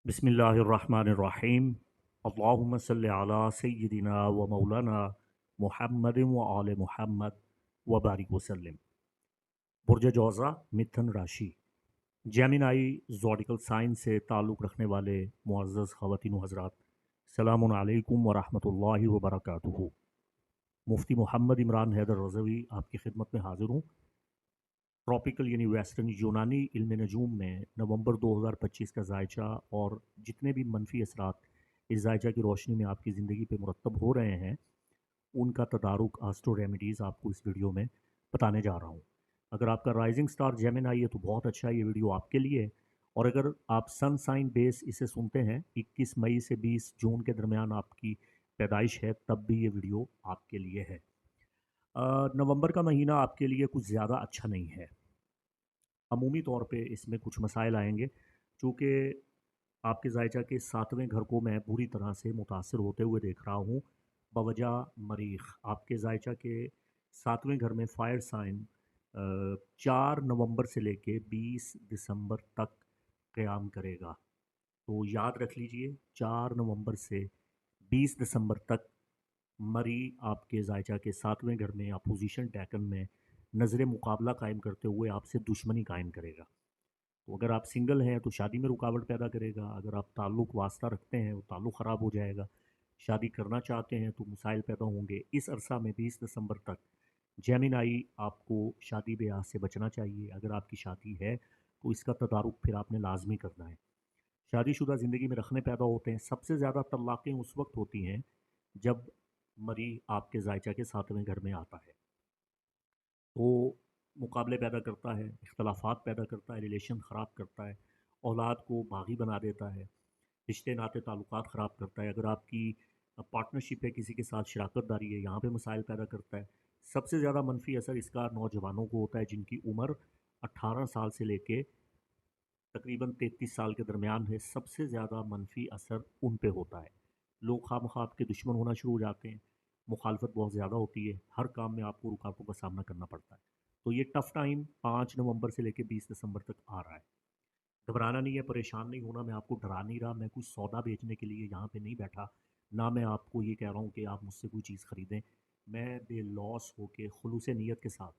बिस्मिल्लाहिर्रहमानिर्रहीम। अल्लाहुम्मा सल्लि अला सय्यिदिना व मौलाना मुहम्मद व आले मुहम्मद व बारिक वसल्लम। बुर्ज जौज़ा मिथुन राशि, जेमिनाई ज़ोडिकल साइन से ताल्लुक़ रखने वाले मुअज़्ज़ज़ ख़वातीन व हज़रात, सलामुन अलैकुम व रहमतुल्लाहि व बरकातुहू। मुफ्ती मोहम्मद इमरान हैदर रज़वी आपकी खिदमत में हाज़िर हूँ। ट्रॉपिकल यानी वेस्टर्न यूनानी इल्म नजूम में नवंबर 2025 का जायचा और जितने भी मनफी असरात इस जायचा की रोशनी में आपकी ज़िंदगी पे मुरतब हो रहे हैं, उनका तदारुक आस्ट्रो रेमेडीज़ आपको इस वीडियो में बताने जा रहा हूँ। अगर आपका राइजिंग स्टार जेमिनाई है तो बहुत अच्छा, ये वीडियो आपके लिए है। और अगर आप सन साइन बेस इसे सुनते हैं, 21 मई से 20 जून के दरमियान आपकी पैदाइश है, तब भी ये वीडियो आपके लिए है। नवंबर का महीना आपके लिए कुछ ज़्यादा अच्छा नहीं है। अमूमी तौर पे इसमें कुछ मसाइल आएंगे, चूँकि आपके जायचा के सातवें घर को मैं बुरी तरह से मुतासर होते हुए देख रहा हूँ बवजह मरीख। आपके जायचा के सातवें घर में फायर साइन 4 नवंबर से लेके 20 दिसंबर तक क़याम करेगा। तो याद रख लीजिए, 4 नवंबर से 20 दिसंबर तक मरी आपके जायचा के सातवें घर में अपोजिशन टैकन में नज़र मुकाबला कायम करते हुए आपसे दुश्मनी कायम करेगा। तो अगर आप सिंगल हैं तो शादी में रुकावट पैदा करेगा। अगर आप ताल्लुक़ वास्ता रखते हैं तो ताल्लुक़ ख़राब हो जाएगा। शादी करना चाहते हैं तो मसाइल पैदा होंगे। इस अरसा में 20 दिसंबर तक जेमिनाई आपको शादी ब्याह से बचना चाहिए। अगर आपकी शादी है तो इसका तदारुक फिर आपने लाजमी करना है। शादीशुदा ज़िंदगी में रखने पैदा होते हैं। सबसे ज़्यादा तलाक़ें उस वक्त होती हैं जब मरी आपके जायचा के सातवें घर में आता है। तो मुकाबले पैदा करता है, इख्तलाफात पैदा करता है, रिलेशन ख़राब करता है, औलाद को बागी बना देता है, रिश्ते नाते ताल्लुकात ख़राब करता है। अगर आपकी पार्टनरशिप है, किसी के साथ शराकत दारी है, यहाँ पे मसाइल पैदा करता है। सबसे ज़्यादा मनफी असर इसका नौजवानों को होता है जिनकी उम्र 18 साल से लेके तकरीबन 33 साल के दरमियान है। सबसे ज़्यादा मनफी असर उन पे होता है। लोग खामखा आपके दुश्मन होना शुरू हो जाते हैं, मुखालफत बहुत ज़्यादा होती है, हर काम में आपको रुकावटों का सामना करना पड़ता है। तो ये टफ़ टाइम 5 नवंबर से लेकर 20 दिसंबर तक आ रहा है। घबराना नहीं है, परेशान नहीं होना। मैं आपको डरा नहीं रहा, मैं कुछ सौदा बेचने के लिए यहाँ पे नहीं बैठा। ना मैं आपको ये कह रहा हूँ कि आप मुझसे कोई चीज़ ख़रीदें। मैं बेलौस होके खुलूस नीयत के साथ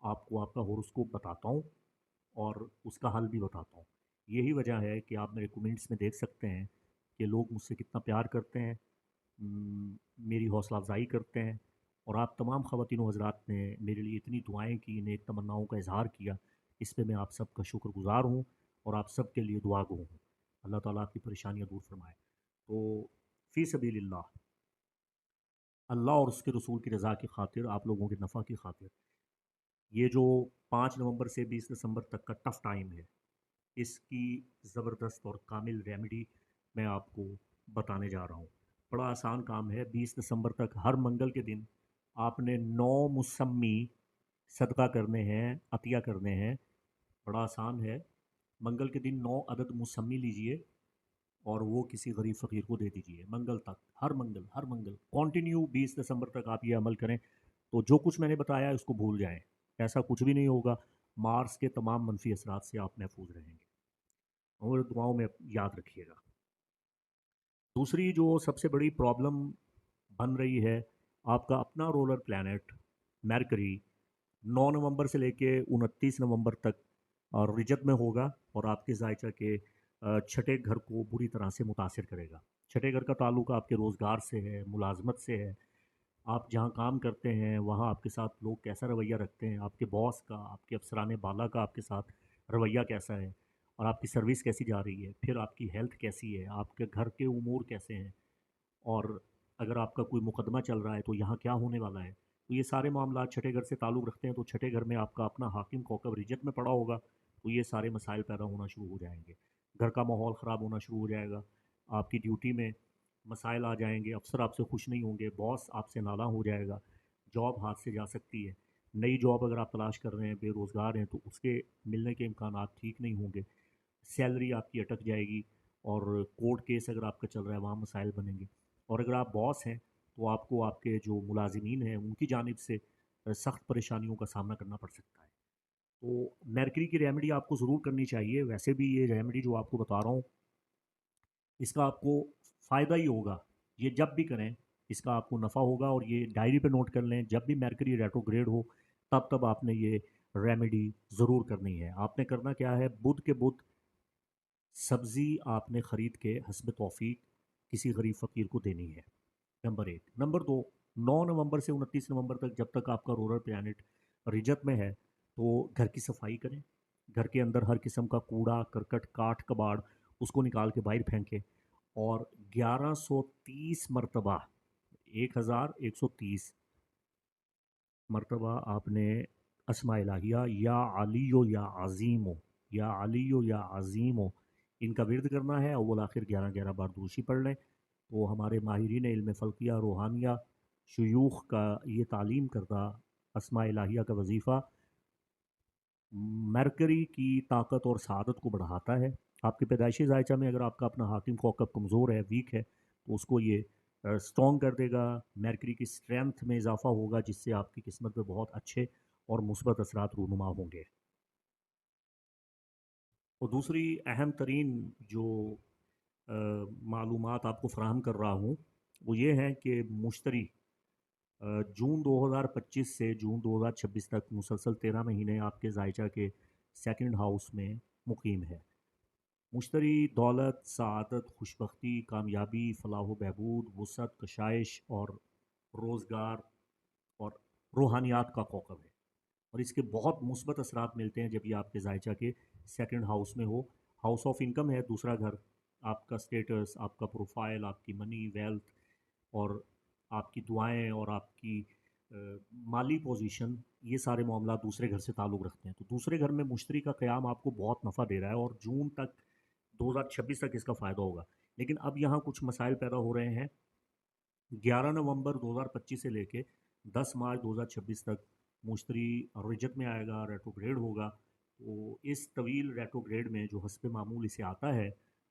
आपको आपका होरोस्कोप बताता हूँ और उसका हल भी बताता हूँ। यही वजह है कि आप मेरे कमेंट्स में देख सकते हैं कि लोग मुझसे कितना प्यार करते हैं, मेरी हौसला अफ़ज़ाई करते हैं। और आप तमाम ख़वातीन हज़रात ने मेरे लिए इतनी दुआएँ की, नेक तमन्नाओं का इज़हार किया, इस पे मैं आप सबका शुक्रगुज़ार हूँ और आप सब के लिए दुआ गो हूँ। अल्लाह ताला आपकी परेशानियाँ दूर फ़रमाए। तो फ़ी सबीलिल्लाह, अल्लाह और उसके रसूल की रज़ा की ख़ातिर, आप लोगों के नफ़ा की ख़ातिर, ये जो 5 नवंबर से 20 दिसंबर तक का टफ़ टाइम है, इसकी ज़बरदस्त और कामिल रेमेडी मैं आपको बताने जा रहा हूँ। बड़ा आसान काम है। 20 दिसंबर तक हर मंगल के दिन आपने 9 मुसम्मी सदका करने हैं, अतिया करने हैं। बड़ा आसान है। मंगल के दिन 9 अदद मुसम्मी लीजिए और वो किसी गरीब फ़कीर को दे दीजिए। मंगल तक, हर मंगल कंटिन्यू 20 दिसंबर तक आप ये अमल करें तो जो कुछ मैंने बताया है उसको भूल जाएं। ऐसा कुछ भी नहीं होगा। मार्स के तमाम मनफी असरात से आप महफूज रहेंगे और दुआओं में याद रखिएगा। दूसरी जो सबसे बड़ी प्रॉब्लम बन रही है, आपका अपना रोलर प्लैनेट मरकरी 9 नवंबर से लेके 29 नवंबर तक और रिजत में होगा और आपके जायचा के छठे घर को बुरी तरह से मुतासिर करेगा। छठे घर का ताल्लुक आपके रोज़गार से है, मुलाजमत से है। आप जहाँ काम करते हैं वहाँ आपके साथ लोग कैसा रवैया रखते हैं, आपके बॉस का, आपके अफसरान बाला का आपके साथ रवैया कैसा है और आपकी सर्विस कैसी जा रही है, फिर आपकी हेल्थ कैसी है, आपके घर के उमूर कैसे हैं, और अगर आपका कोई मुकदमा चल रहा है तो यहाँ क्या होने वाला है। तो ये सारे मामला छठे घर से ताल्लुक़ रखते हैं। तो छठे घर में आपका अपना हाकिम कौकब रिजत में पड़ा होगा, तो ये सारे मसाइल पैदा होना शुरू हो जाएंगे। घर का माहौल ख़राब होना शुरू हो जाएगा, आपकी ड्यूटी में मसाइल आ जाएंगे, अफसर आपसे खुश नहीं होंगे, बॉस आपसे नाला हो जाएगा, जॉब हाथ से जा सकती है। नई जॉब अगर आप तलाश कर रहे हैं, बेरोज़गार हैं, तो उसके मिलने के इम्कान ठीक नहीं होंगे। सैलरी आपकी अटक जाएगी और कोर्ट केस अगर आपका चल रहा है वहाँ मसाइल बनेंगे। और अगर आप बॉस हैं तो आपको आपके जो मुलाजिमीन हैं उनकी जानिब से सख्त परेशानियों का सामना करना पड़ सकता है। तो मरकरी की रेमेडी आपको ज़रूर करनी चाहिए। वैसे भी ये रेमेडी जो आपको बता रहा हूँ اس کا آپ کو فائدہ ہی ہوگا. یہ جب بھی کریں اس کا آپ کو نفع ہوگا. اور یہ ڈائری پہ نوٹ کر لیں, جب بھی میرکری ریٹروگریڈ ہو تب آپ نے یہ ریمیڈی ضرور کرنی ہے. آپ نے کرنا کیا ہے, بدھ کے بدھ سبزی آپ نے خرید کے حسب توفیق کسی غریب فقیر کو دینی ہے. نمبر ایک. نمبر دو, 9 نومبر سے 29 نومبر تک جب تک آپ کا رولر پلانٹ رجت میں ہے تو گھر کی صفائی کریں. گھر کے اندر ہر قسم کا کوڑا کرکٹ کاٹ کباڑ اس کو نکال کے باہر پھینکیں. اور 1130 مرتبہ 1130 مرتبہ آپ نے اسماء الہیہ یا علی یا عظیم ہو یا علی یا عظیم ہو ان کا ورد کرنا ہے. اول آخر 11 بار دوشی پڑھ لیں. تو ہمارے ماہرین علم فلکیہ روحانیہ شیوخ کا یہ تعلیم کردہ اسماء الہیہ کا وظیفہ مرکری کی طاقت اور سعادت کو بڑھاتا ہے. آپ کے پیدائشی ذائچہ میں اگر آپ کا اپنا حاکم کوکب کمزور ہے, ویک ہے, تو اس کو یہ اسٹرانگ کر دے گا. مرکری کی اسٹرینتھ میں اضافہ ہوگا جس سے آپ کی قسمت پہ بہت اچھے اور مثبت اثرات رونما ہوں گے. اور دوسری اہم ترین جو معلومات آپ کو فراہم کر رہا ہوں وہ یہ ہے کہ مشتری جون 2025 سے جون 2026 تک مسلسل 13 مہینے آپ کے ذائچہ کے سیکنڈ ہاؤس میں مقیم ہے. مشتری دولت, سعادت, خوشبختی, کامیابی, فلاح و بہبود, وسعت, کشائش اور روزگار اور روحانیات کا کوکب ہے. اور اس کے بہت مثبت اثرات ملتے ہیں جب یہ آپ کے ذائچہ کے سیکنڈ ہاؤس میں ہو. ہاؤس آف انکم ہے دوسرا گھر. آپ کا سٹیٹس, آپ کا پروفائل, آپ کی منی, ویلتھ اور آپ کی دعائیں اور آپ کی مالی پوزیشن, یہ سارے معاملات دوسرے گھر سے تعلق رکھتے ہیں. تو دوسرے گھر میں مشتری کا قیام آپ کو بہت نفع دے رہا ہے اور جون تک 2026 تک اس کا فائدہ ہوگا. لیکن اب یہاں کچھ مسائل پیدا ہو رہے ہیں. 11 نومبر 2025 سے لے کے 10 مارچ 2026 تک مشتری رجت میں آئے گا, ریٹروگریڈ ہوگا. تو اس طویل ریٹروگریڈ میں جو حسب معمول اسے آتا ہے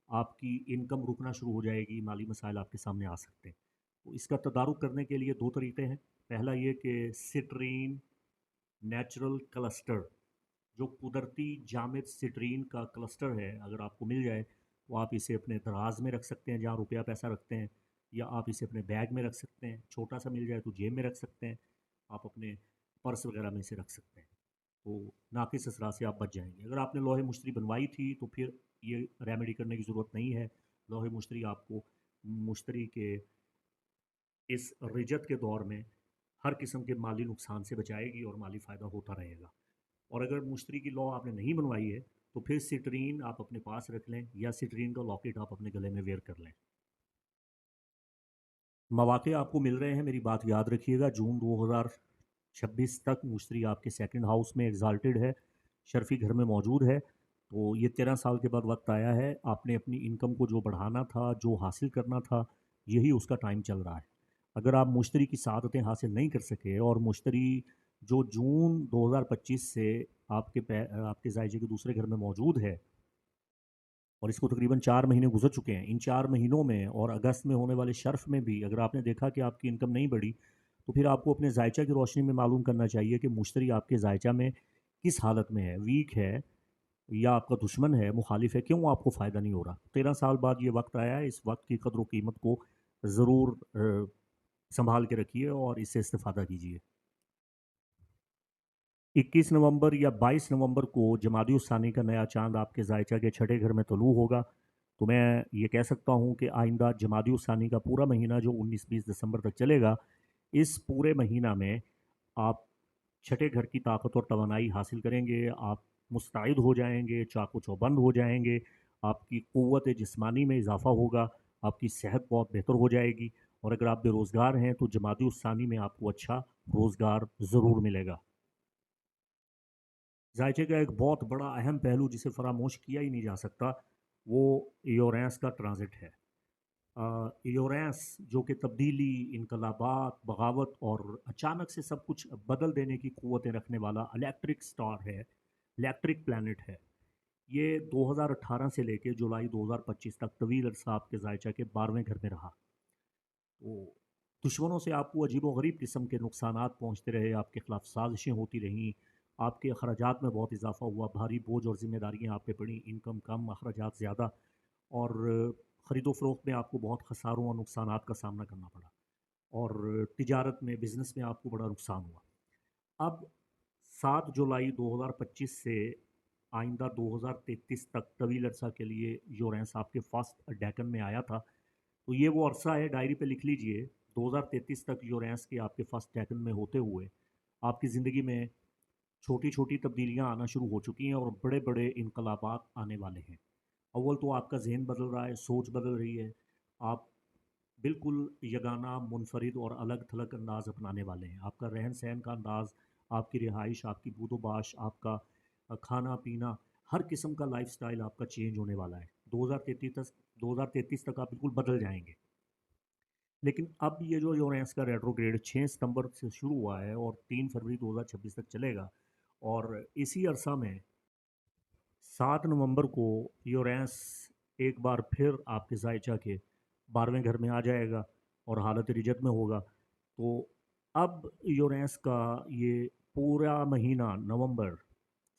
آپ کی انکم رکنا شروع ہو جائے گی, مالی مسائل آپ کے سامنے آ سکتے ہیں. تو اس کا تدارک کرنے کے لیے 2 طریقے ہیں. پہلا یہ کہ سٹرین نیچرل کلسٹر, جو قدرتی جامد سٹرین کا کلسٹر ہے, اگر آپ کو مل جائے تو آپ اسے اپنے دراز میں رکھ سکتے ہیں جہاں روپیہ پیسہ رکھتے ہیں, یا آپ اسے اپنے بیگ میں رکھ سکتے ہیں. چھوٹا سا مل جائے تو جیب میں رکھ سکتے ہیں, آپ اپنے پرس وغیرہ میں اسے رکھ سکتے ہیں. تو ناقص اثرات سے آپ بچ جائیں گے. اگر آپ نے لوہے مشتری بنوائی تھی تو پھر یہ ریمیڈی کرنے کی ضرورت نہیں ہے. لوہے مشتری آپ کو مشتری کے اس رجت کے دور میں ہر قسم کے مالی نقصان سے بچائے گی اور مالی فائدہ ہوتا رہے گا. اور اگر مشتری کی لو آپ نے نہیں بنوائی ہے تو پھر سٹرین آپ اپنے پاس رکھ لیں یا سٹرین کا لاکٹ آپ اپنے گلے میں ویئر کر لیں. مواقع آپ کو مل رہے ہیں, میری بات یاد رکھیے گا. جون 2026 تک مشتری آپ کے سیکنڈ ہاؤس میں ایگزالٹڈ ہے, شرفی گھر میں موجود ہے. تو یہ 13 سال کے بعد وقت آیا ہے. آپ نے اپنی انکم کو جو بڑھانا تھا, جو حاصل کرنا تھا, یہی اس کا ٹائم چل رہا ہے. اگر آپ مشتری کی سعادتیں حاصل نہیں کر سکے اور مشتری جو جون 2025 سے آپ کے ذائچے کے دوسرے گھر میں موجود ہے اور اس کو تقریباً 4 مہینے گزر چکے ہیں, ان 4 مہینوں میں اور اگست میں ہونے والے شرف میں بھی اگر آپ نے دیکھا کہ آپ کی انکم نہیں بڑھی تو پھر آپ کو اپنے ذائچہ کی روشنی میں معلوم کرنا چاہیے کہ مشتری آپ کے ذائچہ میں کس حالت میں ہے, ویک ہے یا آپ کا دشمن ہے, مخالف ہے, کیوں آپ کو فائدہ نہیں ہو رہا. 13 سال بعد یہ وقت آیا ہے, اس وقت کی قدر و قیمت کو ضرور سنبھال کے رکھیے اور اس سے استفادہ کیجیے. 21 نومبر یا 22 نومبر کو جمادی الثانی کا نیا چاند آپ کے ذائچہ کے چھٹے گھر میں طلوع ہوگا. تو میں یہ کہہ سکتا ہوں کہ آئندہ جمادی الثانی کا پورا مہینہ جو 19-20 دسمبر تک چلے گا, اس پورے مہینہ میں آپ چھٹے گھر کی طاقت اور توانائی حاصل کریں گے. آپ مستعد ہو جائیں گے, چاق و چوبند ہو جائیں گے, آپ کی قوت جسمانی میں اضافہ ہوگا, آپ کی صحت بہت بہتر ہو جائے گی. اور اگر آپ بے روزگار ہیں تو جمادی الثانی میں آپ کو اچھا روزگار ضرور ملے گا. ذائچے کا ایک بہت بڑا اہم پہلو جسے فراموش کیا ہی نہیں جا سکتا وہ یورینس کا ٹرانزٹ ہے. یورینس جو کہ تبدیلی, انقلابات, بغاوت اور اچانک سے سب کچھ بدل دینے کی قوتیں رکھنے والا الیکٹرک سٹار ہے, الیکٹرک پلانٹ ہے. یہ 2018 سے لے کے جولائی 2025 تک طویل عرصہ آپ کے ذائچہ کے 12ویں گھر میں رہا. تو دشمنوں سے آپ کو عجیب و غریب قسم کے نقصانات پہنچتے رہے, آپ کے خلاف سازشیں ہوتی رہیں, آپ کے اخراجات میں بہت اضافہ ہوا, بھاری بوجھ اور ذمہ داریاں آپ پہ پڑیں, انکم کم, اخراجات زیادہ. اور ख़रीद व फ़रोख्त में आपको बहुत खसारों और नुकसानात का सामना करना पड़ा, और तिजारत में, बिज़नेस में आपको बड़ा नुकसान हुआ। अब 7 जुलाई 2025 से आइंदा 2033 तक तवील अरसा के लिए यूरेनस आपके फर्स्ट डेकन में आया था। तो ये वो अरसा है, डायरी पे लिख लीजिए, 2033 तक यूरेनस के आपके फर्स्ट डेकन में होते हुए आपकी ज़िंदगी में छोटी छोटी तब्दीलियां आना शुरू हो चुकी हैं और बड़े बड़े इनकलाबात आने वाले हैं। अव्वल तो आपका जहन बदल रहा है, सोच बदल रही है, आप बिल्कुल यगाना, मुनफरिद और अलग थलग अंदाज अपनाने वाले हैं। आपका रहन सहन का अंदाज़, आपकी रिहाइश, आपकी बूदोबाश, आपका खाना पीना, हर किस्म का लाइफ स्टाइल आपका चेंज होने वाला है। 2033 तक आप बिल्कुल बदल जाएंगे। लेकिन अब ये जो यूरेनस का रेट्रोग्रेड 6 सितंबर से शुरू हुआ है और 3 फरवरी 2026 तक चलेगा, और इसी अरसा में 7 नवंबर को यूरेनस एक बार फिर आपके जायचा के 12वें घर में आ जाएगा और हालत रिजत में होगा। तो अब यूरेनस का ये पूरा महीना नवंबर,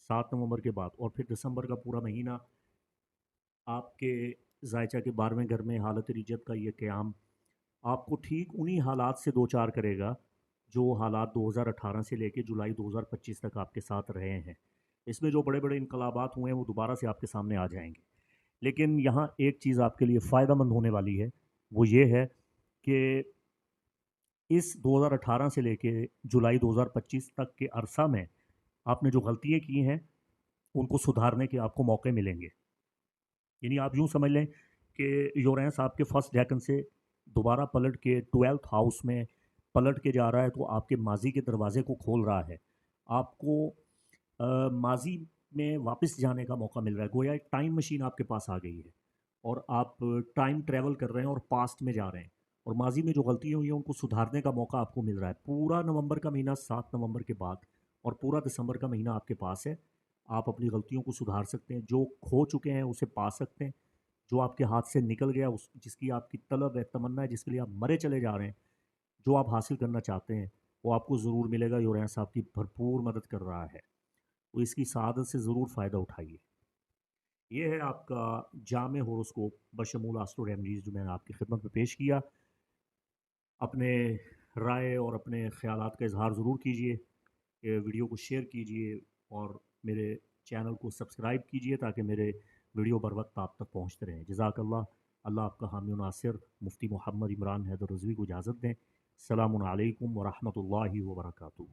7 नवंबर के बाद, और फिर दिसंबर का पूरा महीना आपके जायचा के 12वें घर में हालत रिजत का ये क़याम आपको ठीक उन्हीं हालात से दो चार करेगा जो हालात 2018 से लेकर जुलाई 2025 तक आपके साथ रहे हैं। इसमें जो बड़े बड़े इनकलाबात हुए हैं वो दोबारा से आपके सामने आ जाएंगे। लेकिन यहाँ एक चीज़ आपके लिए फ़ायदा मंद होने वाली है, वो ये है कि इस 2018 से लेके जुलाई 2025 तक के अरसा में आपने जो गलतियाँ की हैं उनको सुधारने के आपको मौके मिलेंगे। यानी आप यूँ समझ लें कि यूरेनस आपके फर्स्ट डेकन से दोबारा पलट के 12th हाउस में पलट के जा रहा है, तो आपके माजी के दरवाजे को खोल रहा है। आपको माजी में वापस जाने का मौका मिल रहा है, गोया एक टाइम मशीन आपके पास आ गई है और आप टाइम ट्रैवल कर रहे हैं और पास्ट में जा रहे हैं, और माजी में जो गलतियाँ हुई हैं उनको सुधारने का मौका आपको मिल रहा है। पूरा नवंबर का महीना 7 नवंबर के बाद और पूरा दिसंबर का महीना आपके पास है। आप अपनी गलतियों को सुधार सकते हैं, जो खो चुके हैं उसे पा सकते हैं, जो आपके हाथ से निकल गया, उस जिसकी आपकी तलब है, तमन्ना है, जिसके लिए आप मरे चले जा रहे हैं, जो आप हासिल करना चाहते हैं वो आपको ज़रूर मिलेगा। यूरेनस आपकी भरपूर मदद कर रहा है, तो इसकी सआदत से ज़रूर फ़ायदा उठाइए। ये है आपका जामे होरोस्कोप बशमूल एस्ट्रो रेमेडीज़ जो मैंने आपकी खिदमत में पेश किया। अपने राय और अपने ख़यालात का इजहार ज़रूर कीजिए, ये वीडियो को शेयर कीजिए और मेरे चैनल को सब्सक्राइब कीजिए ताकि मेरे वीडियो बर वक्त आप तक पहुँचते रहें। जज़ाकल्लाह। अल्लाह आपका हामी व नासिर। मुफ्ती मोहम्मद इमरान हैदर रज़वी को इजाज़त दें। अस्सलामु अलैकुम व रहमतुल्लाहि व बरकातुहू।